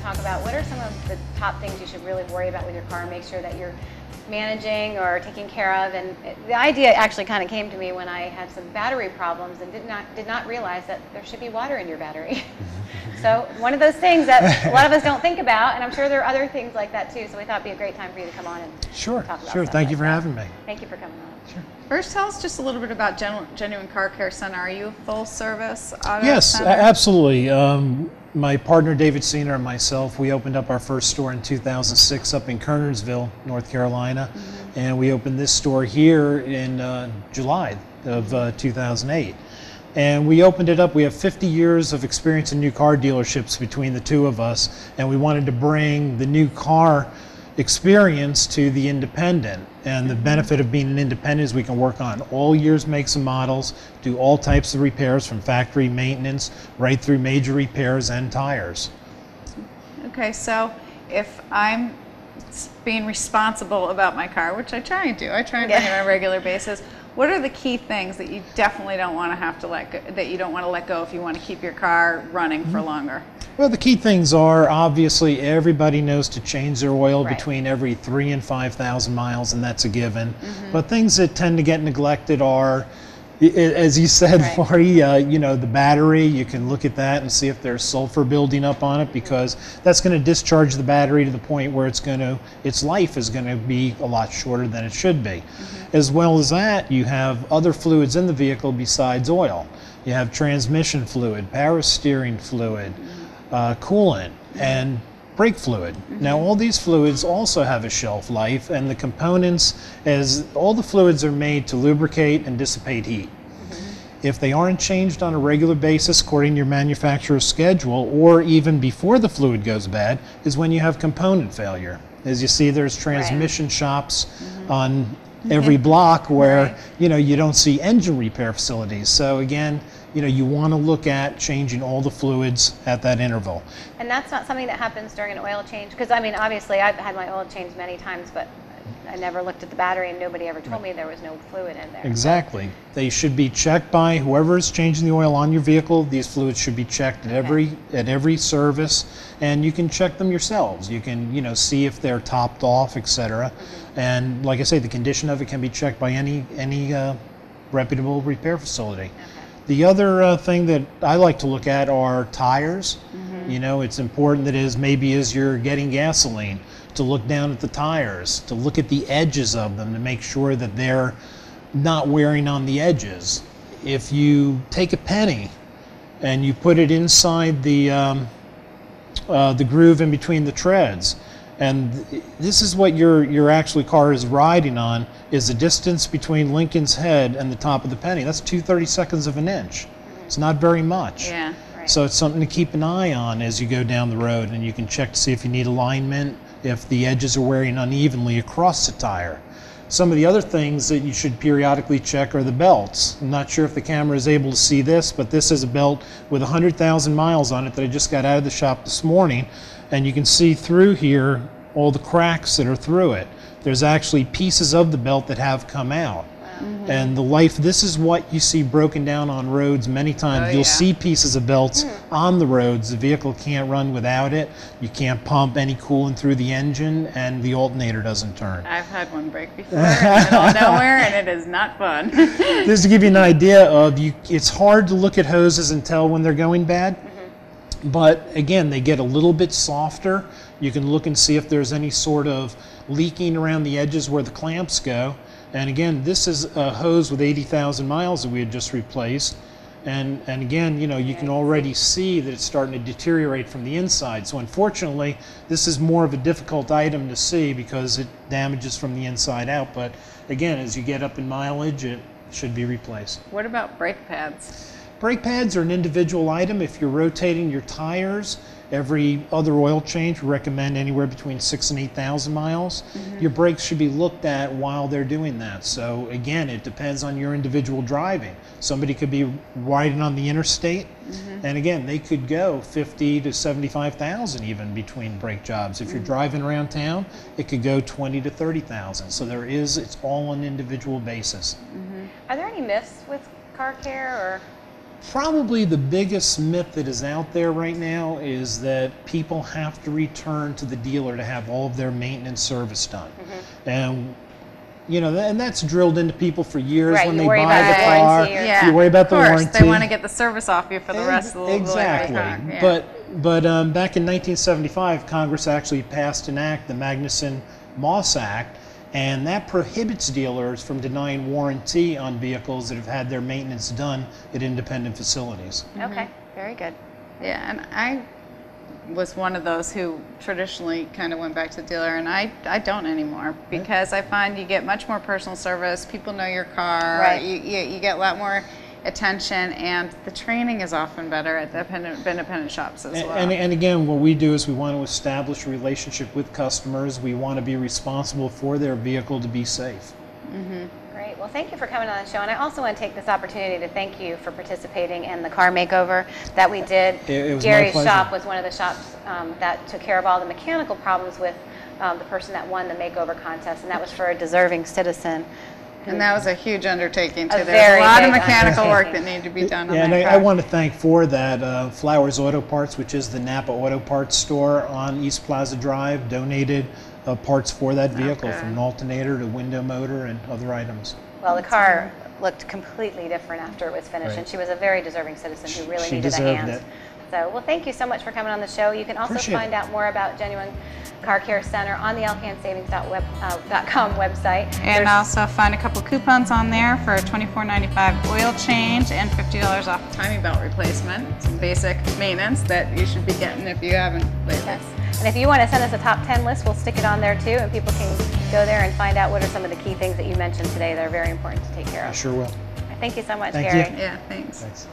talk about what are some of the top things you should really worry about with your car and make sure that you're managing or taking care of. And the idea actually kind of came to me when I had some battery problems and did not realize that there should be water in your battery. So one of those things that a lot of us don't think about, and I'm sure there are other things like that too, so we thought it'd be a great time for you to come on and talk about stuff. Thank you for having me. Thank you for coming on. Sure. First, tell us just a little bit about Genuine Car Care Center. Are you a full-service auto Yes, center? absolutely. My partner David Senior and myself, we opened up our first store in 2006 up in Kernersville, North Carolina, and we opened this store here in July of 2008. And we opened it up. We have 50 years of experience in new car dealerships between the two of us, and we wanted to bring the new car experience to the independent. And the benefit of being an independent is we can work on all years, makes, and models, do all types of repairs from factory maintenance right through major repairs and tires. Okay, so if I'm being responsible about my car, which I try and do, I try and bring it on a regular basis, what are the key things that you definitely don't want to have to that you don't want to let go if you want to keep your car running for longer? Well, the key things are, obviously, everybody knows to change their oil between every 3,000 and 5,000 miles, and that's a given. But things that tend to get neglected are, as you said, Lori, you know, the battery. You can look at that and see if there's sulfur building up on it, because that's going to discharge the battery to the point where its life is going to be a lot shorter than it should be. As well as that, you have other fluids in the vehicle besides oil. You have transmission fluid, power steering fluid, coolant, and brake fluid. Now, all these fluids also have a shelf life, and the components, as all the fluids are made to lubricate and dissipate heat. If they aren't changed on a regular basis according to your manufacturer's schedule, or even before the fluid goes bad, is when you have component failure. As you see, there's transmission shops on every block where you know, you don't see engine repair facilities. So again, you know, you want to look at changing all the fluids at that interval. And that's not something that happens during an oil change? Because I mean, obviously I've had my oil changed many times, but I never looked at the battery and nobody ever told me there was no fluid in there. Exactly. They should be checked by whoever is changing the oil on your vehicle. These fluids should be checked at every service, and you can check them yourselves. You can, you know, see if they're topped off, etc. And like I say, the condition of it can be checked by any reputable repair facility. The other thing that I like to look at are tires. You know, it's important that as you're getting gasoline, to look down at the tires, to look at the edges of them to make sure that they're not wearing on the edges. If you take a penny and you put it inside the groove in between the treads, and this is what your actually car is riding on, is the distance between Lincoln's head and the top of the penny. That's 2/32 of an inch. It's not very much. Yeah. So it's something to keep an eye on as you go down the road, and you can check to see if you need alignment, if the edges are wearing unevenly across the tire. Some of the other things that you should periodically check are the belts. I'm not sure if the camera is able to see this, but this is a belt with 100,000 miles on it that I just got out of the shop this morning, and you can see through here all the cracks that are through it. There's actually pieces of the belt that have come out. And the life, this is what you see broken down on roads many times. You'll see pieces of belts on the roads. The vehicle can't run without it. You can't pump any coolant through the engine, and the alternator doesn't turn. I've had one break before in the middle of nowhere, and it is not fun. Just to give you an idea of, it's hard to look at hoses and tell when they're going bad. But again, they get a little bit softer. You can look and see if there's any sort of leaking around the edges where the clamps go. And again, this is a hose with 80,000 miles that we had just replaced. And again, you know, you can already see that it's starting to deteriorate from the inside. So unfortunately, this is more of a difficult item to see because it damages from the inside out. But again, as you get up in mileage, it should be replaced. What about brake pads? Brake pads are an individual item. If you're rotating your tires, every other oil change, we recommend anywhere between 6,000 and 8,000 miles. Your brakes should be looked at while they're doing that. So again, it depends on your individual driving. Somebody could be riding on the interstate, and again, they could go 50 to 75,000 even between brake jobs. If you're driving around town, it could go 20 to 30,000. So it's all on an individual basis. Are there any myths with car care, or? Probably the biggest myth that is out there right now is that people have to return to the dealer to have all of their maintenance service done. And you know, and that's drilled into people for years Right, when you they worry buy about the the car. warranty or- Yeah, You worry about the of course, warranty. they want to get the service off you for the rest of the Exactly. life of the car. Yeah. But back in 1975, Congress actually passed an act, the Magnuson-Moss Act, and that prohibits dealers from denying warranty on vehicles that have had their maintenance done at independent facilities. Okay, very good. Yeah, and I was one of those who traditionally kind of went back to the dealer, and I don't anymore because I find you get much more personal service. People know your car. Right. You get a lot more attention, and the training is often better at the independent shops as well. And again, what we do is we want to establish a relationship with customers. We want to be responsible for their vehicle to be safe. Great. Well, thank you for coming on the show. And I also want to take this opportunity to thank you for participating in the car makeover that we did. It was my Gary's pleasure. shop was one of the shops that took care of all the mechanical problems with the person that won the makeover contest, and that was for a deserving citizen. And that was a huge undertaking A too. There's very a lot of big mechanical work undertaking. that needed to be done on Yeah, and that I car. want to thank for that Flowers Auto Parts, which is the Napa Auto Parts store on East Plaza Drive, donated parts for that vehicle, Okay. from an alternator to window motor and other items. Well, the car looked completely different after it was finished, Right. and she was a very deserving citizen who really She needed a deserved hand. it. So, well, thank you so much for coming on the show. You can also Appreciate find it. out more about Genuine Car Care Center on the lcansavings.com website. And There's- also find a couple coupons on there for a $24.95 oil change and $50 off timing belt replacement. Some basic maintenance that you should be getting if you haven't lately. Yes. And if you want to send us a top 10 list, we'll stick it on there too, and people can go there and find out what are some of the key things that you mentioned today that are very important to take care I of. sure will. Thank you so much, Thank Gary. you. Yeah, thanks. Thanks.